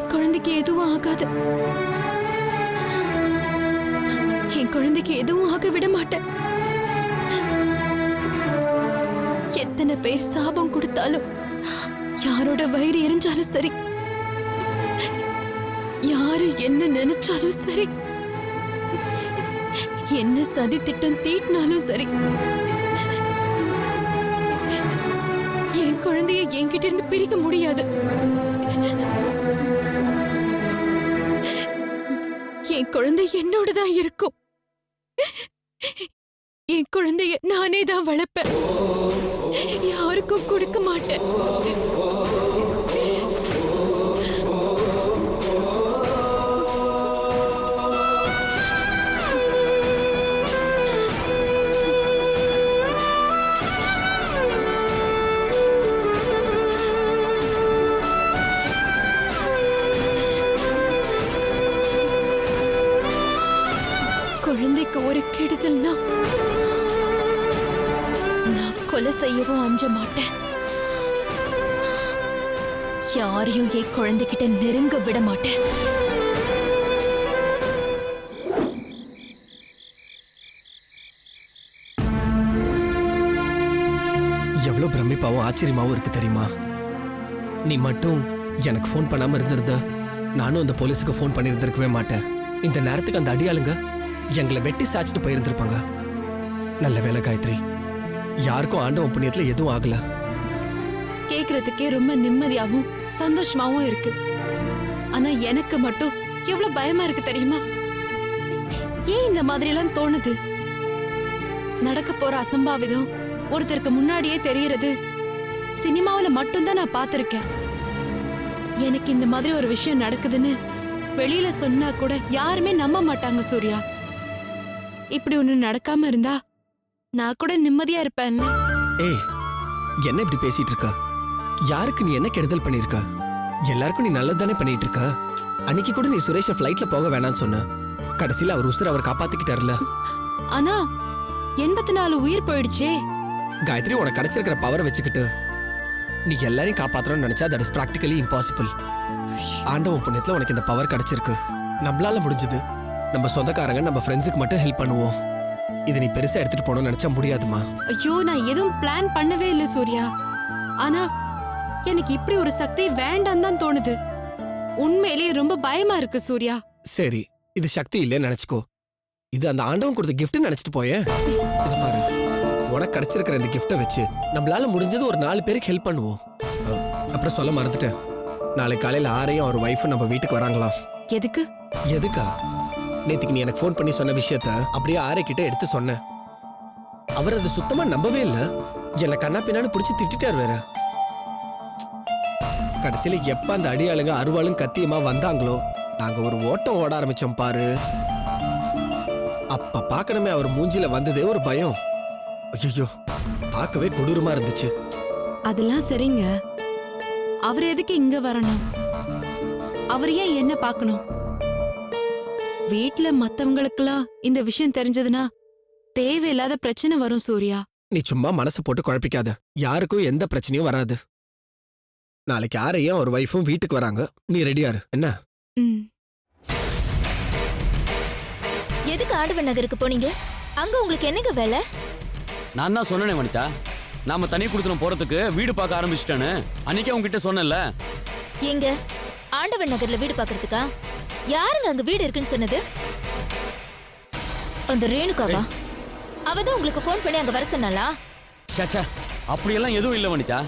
என் குழந்தைக்கு எதுவும் ஆகாது. என் குழந்தைக்கு எதுவும் ஆக விட மாட்டேன். எத்தனை பேர் சாபம் கொடுத்தாலும், யாரோட வயிறு எரிஞ்சாலும் சரி, யாரு என்ன நினைச்சாலும் சரி, என்ன சதி திட்டம் தீட்டினாலும் சரி, என் குழந்தைய என்கிட்ட இருந்து பிரிக்க முடியாது. என் குழந்தை என்னோடதான் இருக்கும். என் குழந்தைய நானே தான் வளர்ப்பேன். யாருக்கும் கொடுக்க மாட்டேன். குழந்தைக்கு ஒரு கெடுதல்னா நான் கொலை செய்யவும் அஞ்ச மாட்டேன். யாரையும் என் குழந்தைகிட்ட நெருங்க விட மாட்டேன். எவ்வளவு பிரமிப்பாவும் ஆச்சரியமாவும் இருக்கு தெரியுமா? நீ மட்டும் எனக்கு ஃபோன் பண்ணாம இருந்திருந்த, நானும் அந்த போலீஸுக்கு ஃபோன் பண்ணியிருந்திருக்கவே மாட்டேன். இந்த நேரத்துக்கு அந்த அடியாளுங்க எங்களை வெட்டி சாச்சிட்டு போயிருந்திருப்பாங்க. நல்ல வேலை காயத்ரி, யாருக்கும் ஆண்டவன் புண்ணியத்துல எதுவும் ஆகல. கேக்குறதுக்கே ரொம்ப நிம்மதியாவும் சந்தோஷமாவும் இருக்கு. ஆனா எனக்கு மட்டும் எவ்வளவு பயமா இருக்கு தெரியுமா? ஏன் இந்த மாதிரி எல்லாம் தோணுது? நடக்க போற அசம்பாவிதம் ஒருத்தருக்கு முன்னாடியே தெரியறது சினிமாவில மட்டும்தான் நான் பார்த்திருக்கேன். எனக்கு இந்த மாதிரி ஒரு விஷயம் நடக்குதுன்னு வெளியில சொன்னா கூட யாருமே நம்ப மாட்டாங்க சூர்யா. இப்படி ஒண்ணு நடக்காம இருந்தா நான் கூட நிம்மதியா இருப்பேன். ஏய், என்ன இப்படி பேசிட்டு இருக்க? யாருக்கு நீ என்ன கெடுதல் பண்ணிருக்க? எல்லாருக்கும் நீ நல்லது தானே பண்ணிட்டு இருக்க. அன்னைக்கு கூட நீ சுரேஷ ஃப்ளைட்ல போக வேணாம்னு சொன்ன. கடைசியில அவர் உசுர அவர் காப்பாத்திக்கிட்டாருல. ஆனா 84 உயிர் போயிடுச்சே. காயத்ரி, உனக்கு கிடைச்சிருக்கிற பவரை வச்சுக்கிட்டு நீ எல்லாரையும் காப்பாத்தணும்னு நினைச்சா தட் இஸ் பிராக்டிகலி இம்பாசிபிள். ஆண்டவன் புண்ணியத்துல உனக்கு இந்த பவர் கிடைச்சிருக்கு. நம்மளால முடிஞ்சது நம்ம சொந்தக்காரங்க, நம்ம ஃப்ரெண்ட்ஸுக்கு மட்டும் ஹெல்ப் பண்ணுவோம். இதை நீ பெருசா எடுத்துட்டு போகணும்னு நினைச்சா முடியாதுமா. ஐயோ, நான் எதுவும் பிளான் பண்ணவே இல்லை சூர்யா. ஆனா எனக்கு இப்படி ஒரு சக்தி வேண்டாம் தான் தோணுது. உண்மையிலேயே ரொம்ப பயமா இருக்கு சூர்யா. சரி, இது சக்தி இல்லைன்னு நினைச்சுக்கோ. இது அந்த ஆண்டவன் கொடுத்த கிஃப்ட் நினைச்சிட்டு போயேன். இது பாரு, உனக்கு கிடைச்சிருக்கிற இந்த கிஃப்டை வச்சு நம்மளால முடிஞ்சது ஒரு 4 பேருக்கு ஹெல்ப் பண்ணுவோம். அப்புறம் சொல்ல மறந்துட்டேன், நாளைக்கு காலையில 6 அவர் ஒய்ஃப் நம்ம வீட்டுக்கு வராங்களாம். எதுக்கு? எதுக்கா? நேத்துக்கு நீ எனக்கு ஃபோன் பண்ணி சொன்ன விஷயத்த அப்படியே 6 கிட்ட எடுத்து சொன்னேன். அவர் அதை சுத்தமா நம்பவே இல்லை. என்னை கண்ணா பின்னான்னு பிடிச்சி திட்டார் வேற. கடைசியில எப்ப அந்த அடியாளுங்க அருவாளும் கத்தியமா வந்தாங்களோ, நாங்க ஒரு ஓட்டம் ஓட ஆரம்பிச்சோம் பாரு. அப்ப பாக்கணுமே அவர் மூஞ்சில வந்ததே ஒரு பயம். ஐயோ, பார்க்கவே கொடூரமா இருந்துச்சு. அதெல்லாம் சரிங்க. அவர் எதுக்கு இங்க வரணும்? அவர் ஏன் என்ன பார்க்கணும்? வீட்ல மத்தவங்களுக்கெல்லாம் இந்த விஷயம் தெரிஞ்சதுன்னா தேவையில்லாத பிரச்சனை வரும் சூர்யா. நீ சும்மா மனசு போட்டு குழப்பிக்காத. யாருக்கும் எந்த பிரச்சனையும் வராது. நாளைக்கு 6 ஒரு வைஃபும் வீட்டுக்கு வராங்க. நீ ரெடியாரு என்ன? எதுக்கு ஆண்டவன் நகருக்கு போனீங்க? அங்க உங்களுக்கு என்னங்க வேலை? நான் தான் சொன்னேனே வனிதா, நாம தனி கொடுத்துரும் போறதுக்கு வீடு பார்க்க ஆரம்பிச்சிட்டேன்னு அன்னைக்கே உங்ககிட்ட சொன்னேன்ல. எங்க ஆண்டவன் நகர்ல வீடு பார்க்கறதுக்கா? யாருங்க அங்க வீடு இருக்குன்னு சொன்னது? அந்த ரேணுகாவா? அவதான் உங்களுக்கு ஃபோன் பண்ணி அங்க வர சொன்னாளா? சச்சா, அப்படியெல்லாம் எதுவும் இல்லை வனிதா.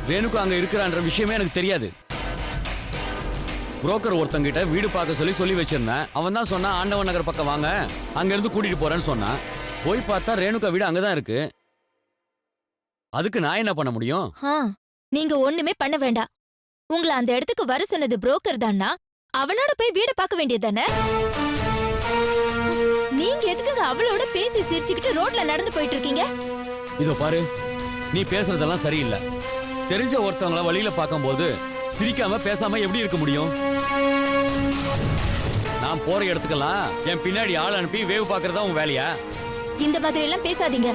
ரேணுகா அங்க இருக்கிறான்ற விஷயமே எனக்கு தெரியாது. புரோக்கர் ஒருத்தங்கிட்ட வீடு பார்க்க சொல்லி வச்சிருந்தேன். அவன் தான் சொன்னா ஆண்டவன் நகர் பக்கம் வாங்க, அங்க இருந்து கூட்டிட்டு போறேன்னு சொன்னான். போய் பார்த்தா ரேணுகா வீடு அங்கதான் இருக்கு. அதுக்கு நான் என்ன பண்ண முடியும்? நீங்க ஒண்ணுமே பண்ண வேண்டாம். உங்களை அந்த இடத்துக்கு வர சொன்னது புரோக்கர் தானா? அவனோட போய் வீடு பார்க்க வேண்டியதானே? நீங்க எதுக்குங்க அவளோட பேசி சிரிச்சுக்கிட்டு ரோட்ல நடந்து போயிட்டு இருக்கீங்க? இதோ பாரு, நீ பேசுறதெல்லாம் சரியில்லை. தெரிஞ்ச ஒருத்தவங்கள வழியில பார்க்கும்போது சிரிக்காம பேசாம எப்படி இருக்க முடியும்? நான் போற இடத்துக்கெல்லாம் என் பின்னாடி ஆள் அனுப்பி வேவு பார்க்கறதா உன் வேலையா? இந்த மாதிரி எல்லாம் பேசாதீங்க.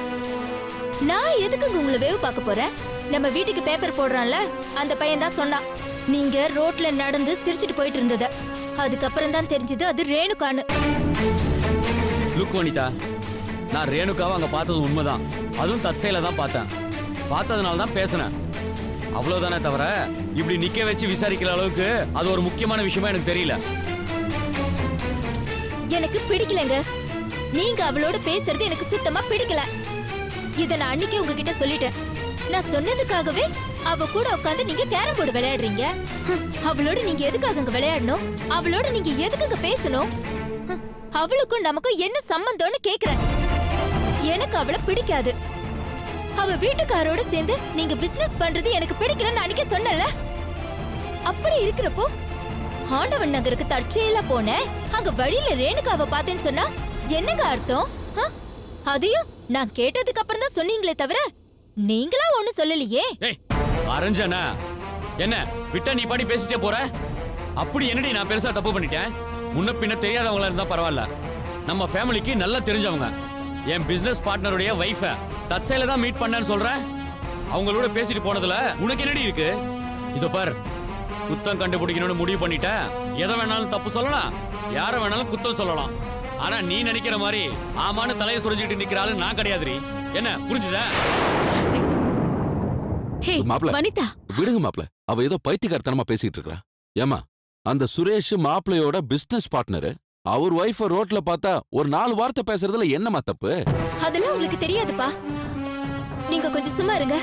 நான் எதுக்குங்க உங்களை வேவு பார்க்க போறேன்? நம்ம வீட்டுக்கு பேப்பர் போடுறான்ல, அந்த பையன் தான் சொன்னான். நீங்க ரோட்ல நடந்து சிரிச்சிட்டு போயிட்டு இருந்தத. அதுக்கப்புறம் தான் தெரிஞ்சது அது ரேணுகான்னு. லுக் வனிதா, நான் ரேணுகாவை அங்க பார்த்தது உண்மைதான். அதுவும் தற்செயல தான் பார்த்தேன். பார்த்ததுனால தான் பேசினேன். அவ்வளவுதானே தவிர இப்படி நிக்க வச்சு விசாரிக்கிற அளவுக்கு அது ஒரு முக்கியமான விஷயமா எனக்கு தெரியல. எனக்கு பிடிக்கலங்க. நீங்க அவளோட பேசுறது எனக்கு சுத்தமா பிடிக்கல. இத நான் அன்னைக்கே உங்ககிட்ட சொல்லிட்டேன். நான் சொன்னதுக்காகவே அவ கூட உட்காந்து நீங்க கேரம் போர்டு விளையாடுறீங்க. அவளோட நீங்க எதுக்காக அங்க விளையாடணும்? அவளோட நீங்க எதுக்காக பேசணும்? அவளுக்கும் நமக்கும் என்ன சம்பந்தம்னு கேக்குறேன். எனக்கு அவளை பிடிக்காது. அவ வீட்டுக்காரோட சேர்ந்து நீங்க பிசினஸ் பண்றது எனக்கு பிடிக்கலன்னு அன்னைக்கே சொன்னல. அப்படி இருக்கிறப்போ ஆண்டவன் நகருக்கு தற்செயலா போனேன். அங்க வழியில ரேணுகாவை பார்த்தேன்னு சொன்னா என்னங்க அர்த்தம்? அதையும் நான் கேட்டதுக்கு அப்புறம் தான் சொன்னீங்களே தவிர நீங்களா ஒண்ணு சொல்லலையே. அரஞ்சனா என்ன விட்டா நீ பாடி பேசிட்டே போற? அப்படி என்னடி நான் பெருசா தப்பு பண்ணிட்டேன்? முன்ன பின்ன தெரியாதவங்களா இருந்தா பரவாயில்ல. நம்ம ஃபேமிலிக்கு நல்லா தெரிஞ்சவங்க. என் பிசினஸ் பார்ட்னருடைய வைஃப தற்செயல தான் மீட் பண்ணேன்னு சொல்ற. அவங்களோட பேசிட்டு போனதுல உனக்கு என்னடி இருக்கு? இதோ பார், குத்தம் கண்டுபிடிக்கணும்னு முடிவு பண்ணிட்ட. எதை வேணாலும் தப்பு சொல்லலாம், யார வேணாலும் குத்தம் சொல்லலாம். ஆனா நீ நினைக்கிற மாதிரி ஆமான்னு தலையை சுரஞ்சிட்டு நிக்கிறாள் நான் கிடையாதுரி. என்ன புரிஞ்சுதா? மாப்ள வனிதா, விடுங்க மாப்ள. அவ ஏதோ பைத்தியக்காரத்தனமா பேசிட்டு இருக்கா. ஏமா, அந்த சுரேஷ் மாப்பிளையோட பிசினஸ் பார்ட்னர். அவர் வைஃப ரோட்ல பார்த்தா ஒரு 4 வார்த்தை பேசுறதுல என்னமா தப்பு? அதெல்லாம் உங்களுக்கு தெரியாதுப்பா. நீங்க கொஞ்சம் சும்மா இருங்க.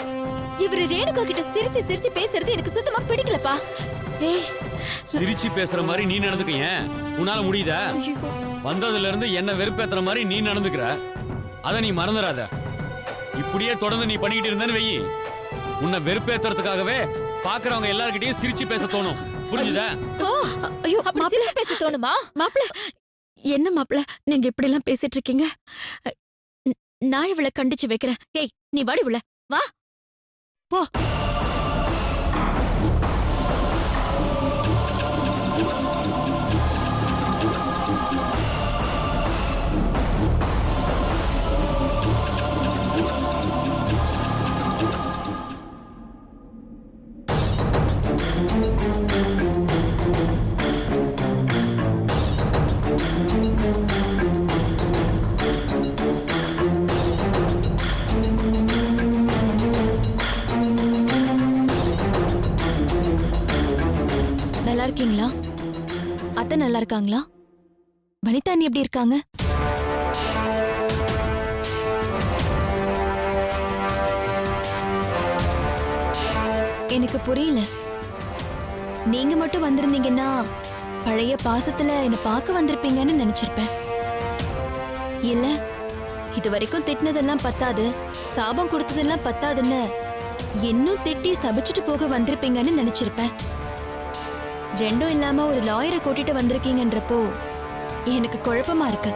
இவரு ரேணுகா கிட்ட சிரிச்சு சிரிச்சு பேசுறது எனக்கு சுத்தமா பிடிக்கலப்பா. சிரிச்சு பேசுற மாதிரி நீ நடந்துக்கீங்க. உன்னால முடியுதா? வந்ததுல இருந்து என்ன வெறுப்பேத்துற மாதிரி நீ நடந்துக்கிற. அத நீ மறந்துடாத. இப்படியே தொடர்ந்து நீ பண்ணிக்கிட்டு இருந்தேன்னு வெயி, உன்னை வெறுப்பேத்துறதுக்காகவே பாக்குறவங்க எல்லார்கிட்டயும் சிரிச்சு பேச தோணும். புரிஞ்சுதா? ஐயோ அப்படி சிரிச்சு பேச தோணுமா? மாப்பிள, என்ன மாப்பிள நீங்க இப்படி எல்லாம் பேசிட்டு இருக்கீங்க? நான் இவளை கண்டிச்சு வைக்கிறேன். ஏய், நீ வாடி இவள, வா போ. நல்லா இருக்கீங்களா? அத்தை நல்லா இருக்காங்களா? வனிதா நீ எப்படி இருக்காங்க? எனக்கு புரியல. நீங்க மட்டும் வந்திருந்தீங்கன்னா பழைய பாசத்துல என்ன பார்க்க வந்திருப்பீங்கன்னு நினைச்சிருப்பேன். இல்ல, இது வரைக்கும் திட்டினதெல்லாம் பத்தாது, சாபம் கொடுத்ததெல்லாம் பத்தாதுன்னு இன்னும் திட்டி சபிச்சுட்டு போக வந்திருப்பீங்கன்னு நினைச்சிருப்பேன். ரெண்டும் இல்லாம ஒரு லாயரை கூட்டிட்டு வந்திருக்கீங்கன்றப்போ எனக்கு குழப்பமா இருக்கு.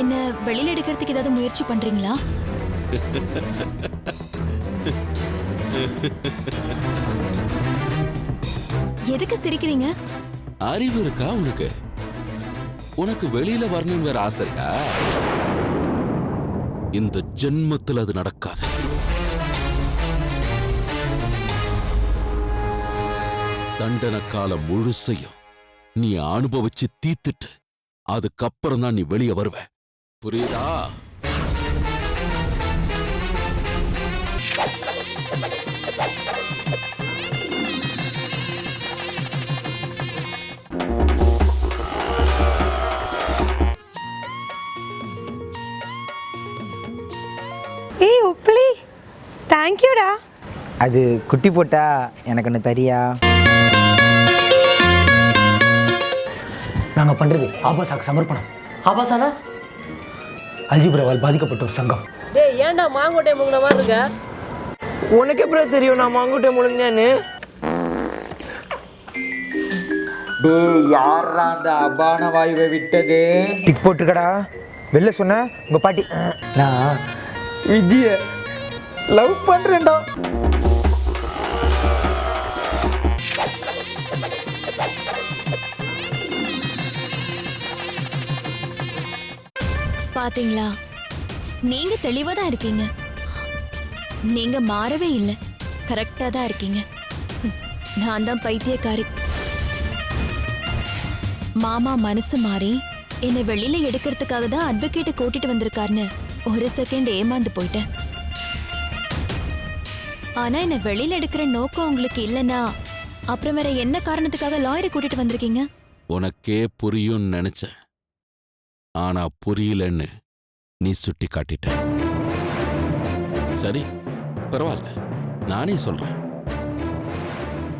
என்ன வெளியில எடுக்கிறதுக்கு ஏதாவது முயற்சி பண்றீங்களா? எதுக்கு சிரிக்கிறீங்க? அறிவு இருக்கா உனக்கு? உனக்கு வெளியில வரணும் வேற ஆசை இருக்கா? இந்த ஜென்மத்தில் அது நடக்காது. தண்டனை காலம் முழுசையும் நீ அனுபவிச்சு தீத்துட்டு அதுக்கப்புறம் தான் நீ வெளியே வருவ. புரியுதா? ஏய் உப்ளி, தேங்க்யூடா. அது குட்டி போட்டா எனக்கு ஒன்று தரியா? நாங்கள் பண்ணுறது ஆபாசாக்கு சமர்ப்பணம். ஆபாசானா? அல்ஜிப்ராவால் பாதிக்கப்பட்ட ஒரு சங்கம். டேய், ஏன்டா மாங்கோட்டை முங்கின மாதிரி இருக்க? உனக்கு எப்படி தெரியும் நான் மாங்கோட்டை முழுங்கினேன்னு? டேய், யாரா அந்த அபான வாயுவை விட்டது? டிக் போட்டுக்கடா. வெளில சொன்ன உங்கள் பாட்டி. நான் விஜய லவ் பண்ணுறேன்டா. பாத்தீங்களா, நீங்க தெளிவா தான் இருக்கீங்க. நீங்க மாறவே இல்ல, கரெக்டா தான் இருக்கீங்க. நான் தான் பைத்தியக்காரி. மாமா மனசு மாறி என்னை வெளியில எடுக்கிறதுக்காக தான் அட்வொகேட்டை கூட்டிட்டு வந்திருக்காருன்னு ஒரு செகண்ட் ஏமாந்து போயிட்டேன். ஆனா என்ன வெளியில எடுக்கிற நோக்கம் உங்களுக்கு இல்லனா அப்புறம் வேற என்ன காரணத்துக்காக லாயரை கூட்டிட்டு வந்திருக்கீங்க? உனக்கே புரியும்னு நினைச்சேன், ஆனா புரியலன்னு நீ சுட்டி காட்டிட்ட. சரி, பரவாயில்ல, நானே சொல்றேன்.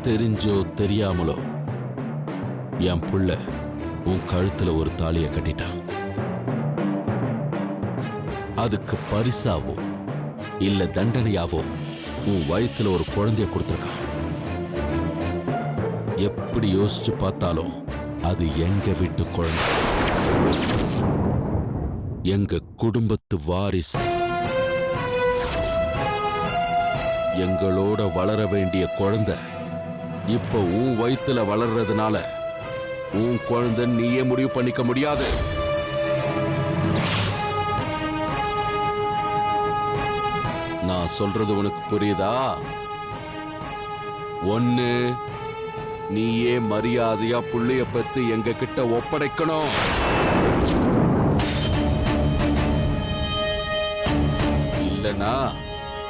தெரிஞ்சோ தெரியாமலோ என் புள்ள உன் கழுத்துல ஒரு தாலிய கட்டிட்டான். அதுக்கு பரிசாவோ இல்ல தண்டனையாவோ உன் வயித்துல ஒரு குழந்தைய கொடுத்திருக்கான். எப்படி யோசிச்சு பார்த்தாலும் அது எங்க வீட்டு குழந்தை, எங்க குடும்பத்து வாரிசு. எங்களோட வளர வேண்டிய குழந்தை இப்ப உன் வயித்துல வளர்றதுனால உன் குழந்தை நீயே முடிவு பண்ணிக்க முடியாது. நான் சொல்றது உனக்கு புரியுதா? ஒண்ணு, நீயே மரியாதையா புள்ளைய பத்தி எங்க கிட்ட ஒப்படைக்கணும். இல்லனா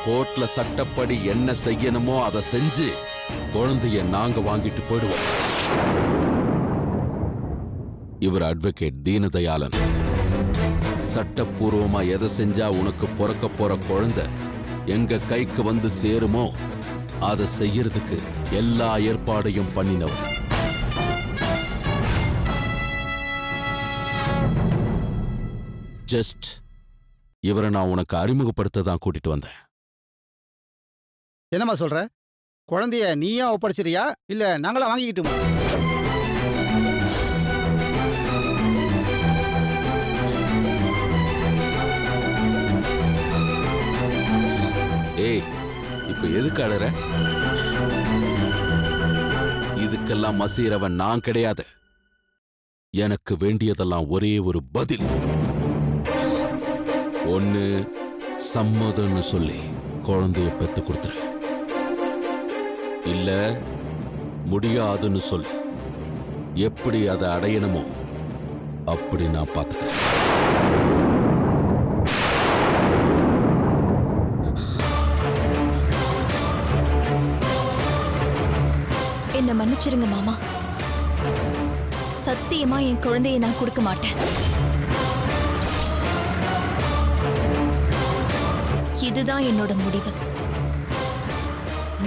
கோர்ட்ல சட்டப்படி என்ன செய்யணுமோ அதை செஞ்சு குழந்தைய நாங்க வாங்கிட்டு போயிடுவோம். இவர் அட்வொகேட் தீனதயாளன். சட்டப்பூர்வமா எதை செஞ்சா உனக்கு பிறக்க போற குழந்தை எங்க கைக்கு வந்து சேருமோ அதை செய்யறதுக்கு எல்லா ஏற்பாடையும் பண்ணினவர். ஜஸ்ட் இவரை நான் உனக்கு அறிமுகப்படுத்த தான் கூட்டிட்டு வந்தேன். என்னம்மா சொல்ற? குழந்தைய நீயா ஒப்படைச்சிரியா இல்ல நாங்களா வாங்கிக்கிட்டுமா? ஏய், இப்ப எதுக்கு அழற? இதுக்கெல்லாம் மசீரவன் நான் கிடையாது. எனக்கு வேண்டியதெல்லாம் ஒரே ஒரு பதில். ஒண்ணு, சம்மதம்னு சொல்லி குழந்தைய பெத்து கொடுத்துரு. இல்ல முடியாதுன்னு சொல்லு. எப்படி அதை அடையணுமோ அப்படி நான் பார்த்துக்கிறேன். என்ன மன்னிச்சிருங்க மாமா, சத்தியமா என் குழந்தையை நான் கொடுக்க மாட்டேன். இதுதான் என்னோட முடிவு.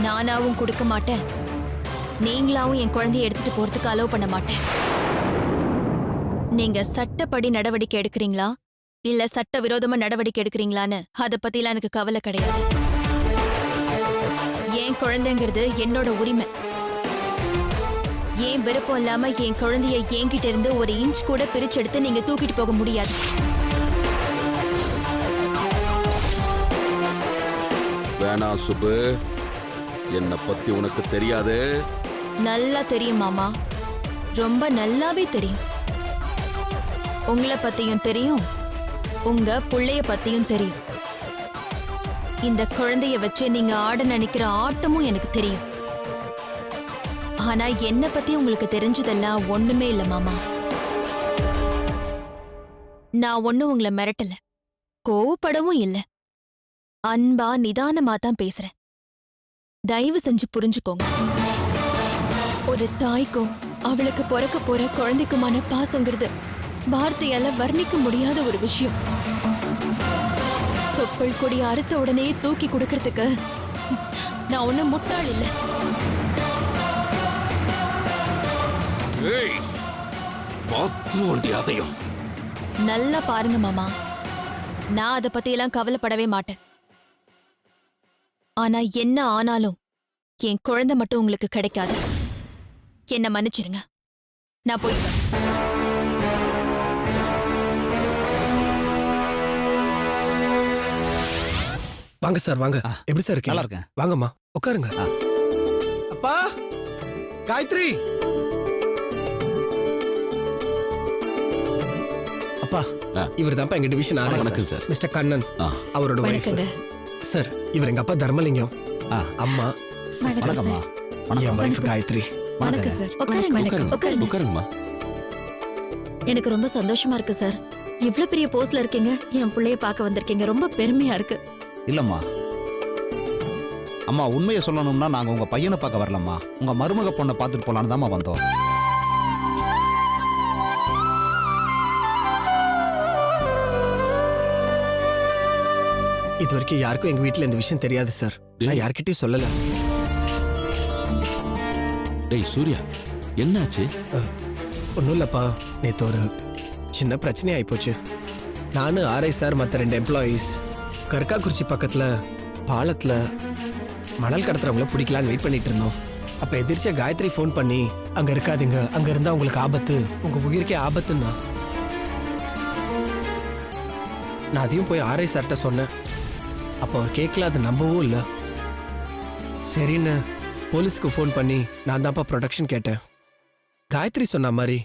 நானாவும் கொடுக்க மாட்டேன், நீங்களாவும் என் குழந்தையை எடுத்துட்டு போறதுக்கு அலோவ் பண்ண மாட்டேன். நீங்க சட்டப்படி நடவடிக்கை எடுக்கிறீங்களா இல்ல சட்ட விரோதமா நடவடிக்கை எடுக்கிறீங்களான்னு அத பத்திலாம் எனக்கு கவலை கிடையாது. என் குழந்தைங்கிறது என்னோட உரிமை. ஏன் விருப்பம் இல்லாம என் குழந்தைய என்கிட்ட இருந்து ஒரு இன்ச் கூட பிரிச்செடுத்து நீங்க தூக்கிட்டு போக முடியாது. வேணா சுப்பு, என்ன பத்தி உனக்கு தெரியாது. நல்லா தெரியும் மாமா, ரொம்ப நல்லாவே தெரியும். உங்களை பத்தியும் தெரியும், உங்க புள்ளைய பத்தியும் தெரியும். இந்த குழந்தைய வச்சு நீங்க ஆட நினைக்கிற ஆட்டமும் எனக்கு தெரியும். ஆனா என்ன பத்தி உங்களுக்கு தெரிஞ்சதெல்லாம் ஒண்ணுமே இல்ல மாமா. நான் ஒண்ணும் உங்களை மிரட்டல, கோவப்படவும் இல்ல. அன்பா நிதானமா தான் பேசுறேன். தயவு செஞ்சு புரிஞ்சுக்கோங்க. ஒரு தாய்க்கும் அவளுக்கு பிறக்க போற குழந்தைக்குமான பாசங்கிறது வார்த்தையால வர்ணிக்க முடியாத ஒரு விஷயம். தொப்புள் கொடி அறுத்த உடனே தூக்கி கொடுக்கறதுக்கு நான் ஒன்னும் முட்டாள் இல்ல. நல்லா பாருங்க மாமா, நான் அதை பத்தி எல்லாம் கவலைப்படவே மாட்டேன். ஆனா என்ன ஆனாலும் என் குழந்தை மட்டும் உங்களுக்கு கிடைக்காது. என்ன மன்னிச்சிருங்க, நான் போயிட்டேன். வாங்க சார், வாங்க. எப்படி சார் இருக்கீங்க? நல்லா இருக்கேன். வாங்கம்மா, உட்காருங்க. அப்பா, காயத்ரி. அப்பா, இவர் தான்ப்பா எங்க டிவிஷன் வணக்கம் சார். மிஸ்டர் கண்ணன், அவரோட வைஃப். சார் இவர் எங்க அப்பா தர்மலிங்கம், ஆ. அம்மா வணக்கம்மா. என் வணக்கம். வைஃப் காயத்ரி. வணக்கம் சார். உட்காருங்க உட்காருங்க. உட்காருங்கம்மா. எனக்கு ரொம்ப சந்தோஷமா இருக்கு சார். இவ்ளோ பெரிய போஸ்ட்ல இருக்கீங்க, என் பிள்ளைய பார்க்க வந்திருக்கீங்க, ரொம்ப பெருமையா இருக்கு. இல்லம்மா அம்மா, உண்மையை சொல்லணும்னா நாங்க உங்க பையனை பார்க்க வரலம்மா, உங்க மருமக பொண்ணை பார்த்துட்டு போலான்னு தாம்மா வந்தோம். இது வரைக்கும் யாருக்கும் எங்க வீட்ல இந்த விஷயம் தெரியாது சார். நான் யார்கிட்டயும் சொல்லல. டேய் சூர்யா, என்னாச்சு? ஒன்றும் இல்லப்பா, நேற்று ஒரு சின்ன பிரச்சனை ஆயிப்போச்சு. நானும் ஆர்ஐ சார் மற்ற 2 எம்ப்ளாயீஸ் கற்காக்குறிச்சி பக்கத்துல பாலத்துல மணல் கடத்துறவங்கள பிடிக்கலான்னு வெயிட் பண்ணிட்டு இருந்தோம். அப்ப எதிர்ச்சியா காயத்ரி ஃபோன் பண்ணி அங்க இருக்காதீங்க, அங்க இருந்தா உங்களுக்கு ஆபத்து, உங்க உயிருக்கே ஆபத்துன்னா. நான் அதையும் போய் ஆர்ஐ சார்கிட்ட சொன்னேன். அப்போ அவர் கேட்கல, அதை நம்பவும் இல்லை. சரின்னு போலீஸ்க்கு ஃபோன் பண்ணி நான் தான்ப்பா ப்ரொடக்ஷன் கேட்டேன். காயத்ரி சொன்ன மாதிரி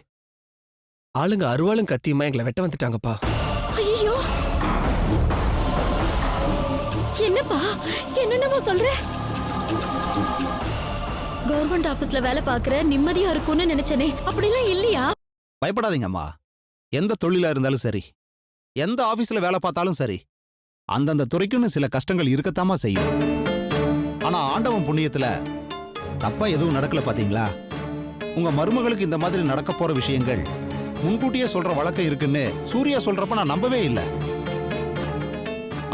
ஆளுங்க அருவாளும் கத்தியுமா எங்களை வெட்ட வந்துட்டாங்கப்பா. ஐயோ, என்னப்பா என்னென்னமோ சொல்ற? கவர்மெண்ட் ஆபீஸ்ல வேலை பார்க்கற நிம்மதியா இருக்கும்னு நினைச்சனே, அப்படிலாம் இல்லையா? பயப்படாதீங்கம்மா. எந்த தொழிலா இருந்தாலும் சரி, எந்த ஆபீஸ்ல வேலை பார்த்தாலும் சரி, அந்தந்த துறைக்குன்னு சில கஷ்டங்கள் இருக்கத்தாமா செய்யும். ஆனா ஆண்டவன் புண்ணியத்துல தப்பா எதுவும் நடக்கல பாத்தீங்களா? உங்க மருமகளுக்கு இந்த மாதிரி நடக்க போற விஷயங்கள் முன்கூட்டியே சொல்ற வழக்கம் இருக்குன்னு சூர்யா சொல்றப்ப நான் நம்பவே இல்லை.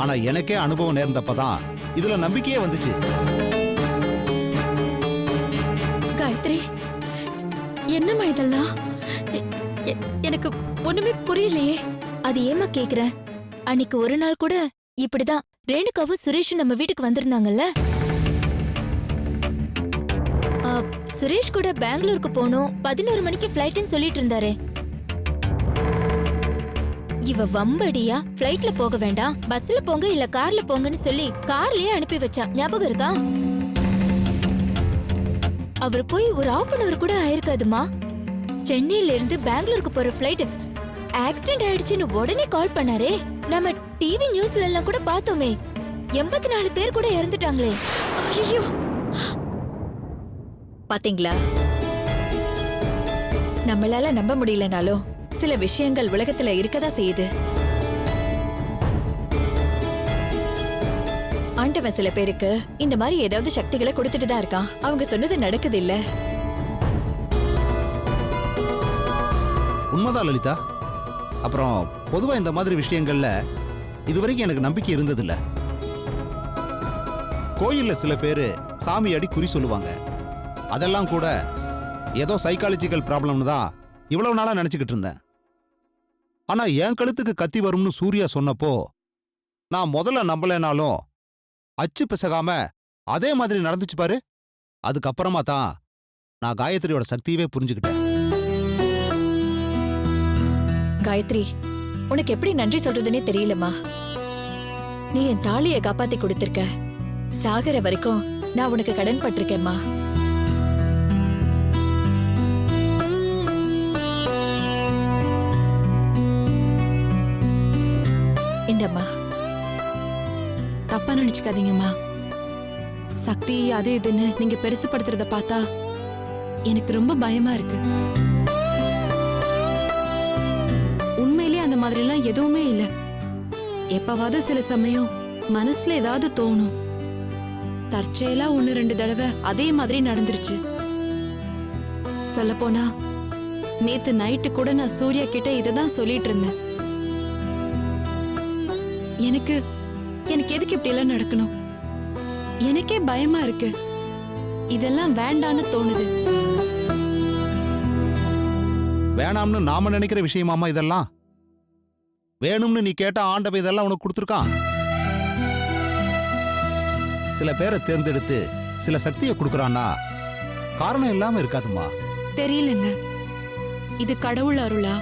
ஆனா எனக்கே அனுபவம் நேர்ந்தப்பதான் இதுல நம்பிக்கையே வந்துச்சு. காயத்ரி, என்னம்மா இதெல்லாம்? எனக்கு ஒண்ணுமே புரியலையே. அது ஏமா கேக்குற? அன்னைக்கு ஒரு நாள் கூட இப்படிதான் ரேணுகாவும் சுரேஷும் நம்ம வீட்டுக்கு வந்திருந்தாங்கல்ல. சுரேஷ் கூட பெங்களூருக்கு போகணும், 11 மணிக்கு ஃபிளைட்னு சொல்லிட்டு இருந்தாரே. இவ வம்படியா ஃபிளைட்ல போக வேண்டாம், பஸ்ல போங்க இல்ல கார்ல போங்கன்னு சொல்லி கார்லயே அனுப்பி வச்சா. ஞாபகம் இருக்கா? அவர் போய் ஒரு 1/2 hour கூட ஆயிருக்காதுமா. சென்னையில இருந்து பெங்களூருக்கு போற ஃபிளைட் ஆக்சிடென்ட் ஆயிடுச்சுன்னு உடனே கால் பண்ணாரே. நம்ம டிவி நியூஸ்ல எல்லாம் கூட பார்த்தோமே, 84 பேர் கூட இறந்துட்டாங்களே. ஐயோ, பாத்தீங்களா? நம்மளால நம்ப முடியலனாலும் சில விஷயங்கள் உலகத்துல இருக்கதா செய்யுது. ஆண்டவன் சில பேருக்கு இந்த மாதிரி ஏதாவது சக்திகளை கொடுத்துட்டு தான் இருக்கான். அவங்க சொன்னது நடக்குது இல்ல. உண்மைதான் லலிதா. அப்புறம் பொதுவா இந்த மாதிரி விஷயங்கள்ல இதுவரைக்கும் எனக்கு நம்பிக்கை இருந்ததில்ல. கோயில்ல சில பேரு சாமி அடி குறி சொல்லுவாங்க. அதெல்லாம் கூட ஏதோ சைக்காலஜிக்கல் ப்ராப்ளம்னு தான் இவ்வளவு நாளா நினைச்சுக்கிட்டு இருந்தேன். ஆனா என் கழுத்துக்கு கத்தி வரும்னு சூர்யா சொன்னப்போ நான் முதல்ல நம்பலைனாலும் அச்சு பிசகாம அதே மாதிரி நடந்துச்சு பாரு. அதுக்கப்புறமா தான் நான் காயத்ரியோட சக்தியவே புரிஞ்சுக்கிட்டேன். காயத்ரி, உனக்கு எப்படி நன்றி சொல்றதுன்னே தெரியலம்மா. நீ என் தாலியை காப்பாத்தி கொடுத்திருக்க. சாகர வரைக்கும் நான் உனக்கு கடன் பட்டிருக்கேம்மா. இந்தம்மா. தப்பா நினைச்சுக்காதீங்கம்மா. சக்தி அது இதுன்னு நீங்க பெருசுப்படுத்துறத பார்த்தா எனக்கு ரொம்ப பயமா இருக்கு. உண்மையிலே அந்த மாதிரிலாம் எதுவுமே இல்ல. எப்பவாவது சில சமயம் மனசுல ஏதாவது தோணும். தற்செயலா 1-2 தடவை அதே மாதிரி நடந்துருச்சு. சொல்லப்போனா நேத்து நைட்டு கூட நான் சூர்யா கிட்ட இததான் சொல்லிட்டு இருந்தேன். எனக்கு எதுக்கு இப்படி எல்லாம் நடக்கணும்? எனக்கே பயமா இருக்கு. இதெல்லாம் வேண்டான்னு தோணுது. வேணாம்னு நாம நினைக்கிற விஷயமாமா இதெல்லாம்? வேணும்னு நீ கேட்ட ஆண்டவன் இதெல்லாம் உனக்கு கொடுத்துருக்கான். சில பேரை தேர்ந்தெடுத்து சில சக்தியை கொடுக்கறான்னா காரணம் இல்லாம இருக்காதுமா. தெரியலங்க, இது கடவுள் அருளா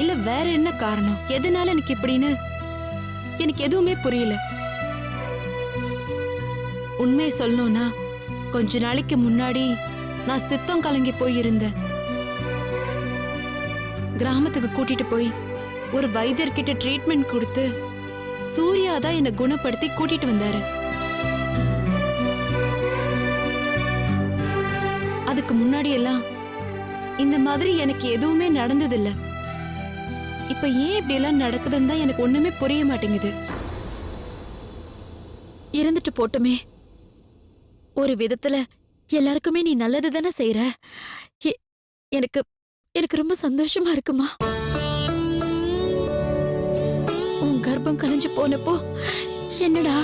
இல்ல வேற என்ன காரணம்? எதனால எனக்கு இப்படின்னு எனக்கு எதுவுமே புரியல. உண்மையை சொல்லணும்னா கொஞ்ச நாளைக்கு முன்னாடி நான் சித்தம் கலங்கி போய் இருந்தேன். கிராமத்துக்கு கூட்டிட்டு போய் ஒரு வைத்தியர்கிட்ட ட்ரீட்மெண்ட் கொடுத்து சூர்யா தான் என்னை குணப்படுத்தி கூட்டிட்டு வந்தாரு. அதுக்கு முன்னாடி எல்லாம் இந்த மாதிரி எனக்கு எதுவுமே நடந்ததில்ல. இப்ப ஏன் இப்படி எல்லாம் நடக்குதுன்னு தான் எனக்கு ஒண்ணுமே புரிய மாட்டேங்குது. இருந்துட்டு போட்டுமே, ஒரு விதத்துல எல்லாருக்குமே நீ நல்லது தானே செய்யற. எனக்கு எனக்கு ரொம்ப சந்தோஷமா இருக்குமா. உன் கர்ப்பம் கலைஞ்சு போனப்போ என்னடா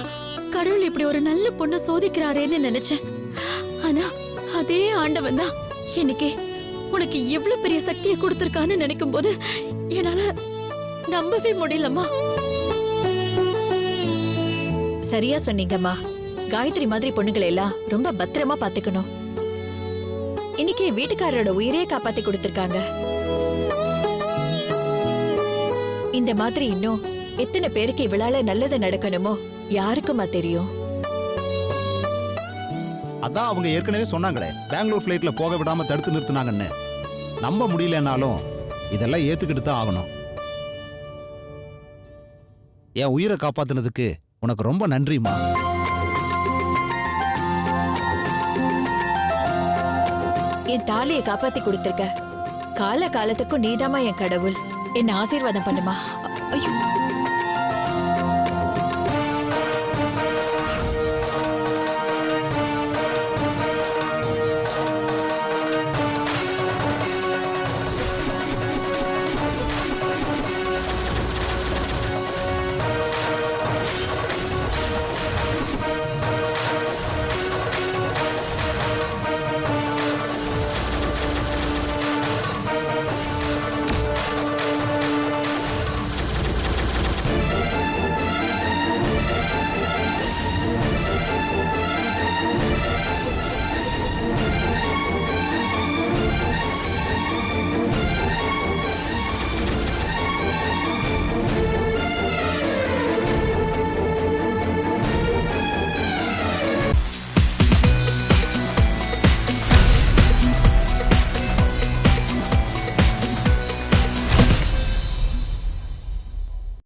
கடவுள் இப்படி ஒரு நல்ல பொண்ணை சோதிக்கிறாரேன்னு நினைச்சேன். ஆனா அதே ஆண்டவன் தான் இன்னைக்கு உனக்கு எவ்வளவு பெரிய சக்தியை கொடுத்திருக்கான்னு நினைக்கும் போது என்னால நம்பவே முடியலம்மா. சரியா சொன்னீங்கம்மா. காயத்ரி மாதிரி பொண்ணுங்களை எல்லாம் ரொம்ப பத்திரமா பாத்துக்கணும். இன்னைக்கு என் வீட்டுக்காரரோட உயிரையே காப்பாத்தி கொடுத்திருக்காங்க. இந்த மாதிரி இன்னும் எத்தனை பேருக்கு இவளால நல்லது நடக்கணுமோ யாருக்குமா தெரியும். அதான் அவங்க ஏற்கனவே சொன்னாங்களே, பெங்களூர் ஃபிளைட்ல போக விடாம தடுத்து நிறுத்தினாங்கன்னு. நம்ப முடியலனாலும் இதெல்லாம் ஏத்துக்கிட்டு தான் ஆகணும். என் உயிரை காப்பாத்துனதுக்கு உனக்கு ரொம்ப நன்றிமா. என் தாலியை காப்பாத்தி கொடுத்திருக்க. கால காலத்துக்கும் நீதாமா என் கடவுள். என்ன ஆசீர்வாதம் பண்ணுமா. ஐயோ